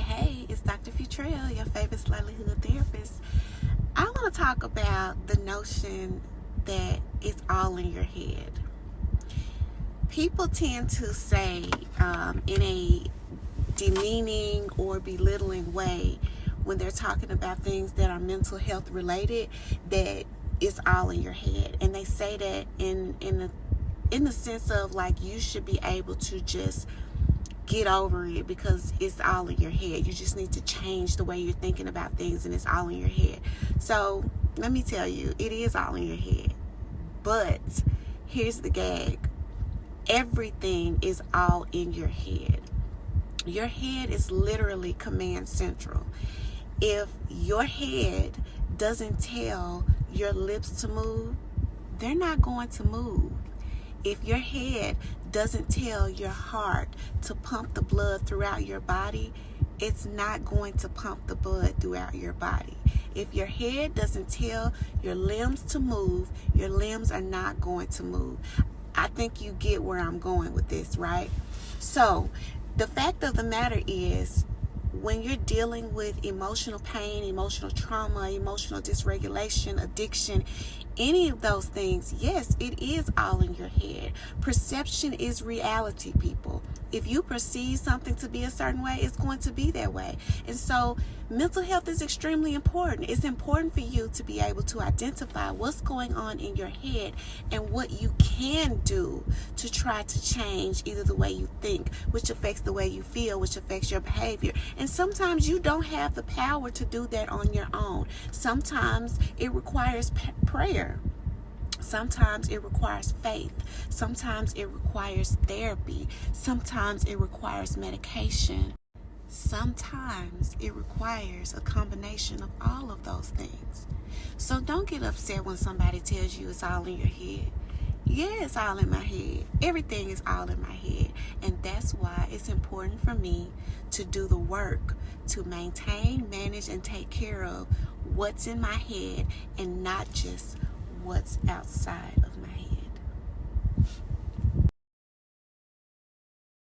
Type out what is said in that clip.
Hey, it's Dr. Futrell, your favorite livelihood therapist. I want to talk about the notion that it's all in your head. People tend to say in a demeaning or belittling way when they're talking about things that are mental health related that it's all in your head. And they say that in the sense of like you should be able to just get over it because it's all in your head. You just need to change the way you're thinking about things and it's all in your head. So let me tell you, it is all in your head. But here's the gag. Everything is all in your head. Your head is literally command central. If your head doesn't tell your lips to move, they're not going to move. If your head doesn't tell your heart to pump the blood throughout your body, it's not going to pump the blood throughout your body. If your head doesn't tell your limbs to move, your limbs are not going to move. I think you get where I'm going with this, right? So the fact of the matter is, when you're dealing with emotional pain, emotional trauma, emotional dysregulation, addiction, any of those things, yes, it is all in your head. Perception is reality, people. If you perceive something to be a certain way, it's going to be that way. And so mental health is extremely important. It's important for you to be able to identify what's going on in your head and what you can do to try to change either the way you think, which affects the way you feel, which affects your behavior. And sometimes you don't have the power to do that on your own. Sometimes it requires prayer. Sometimes it requires faith. Sometimes it requires therapy. Sometimes it requires medication. Sometimes it requires a combination of all of those things. So don't get upset when somebody tells you it's all in your head. Yeah, it's all in my head. Everything is all in my head. And that's why it's important for me to do the work to maintain, manage, and take care of what's in my head and not just what's outside of my head.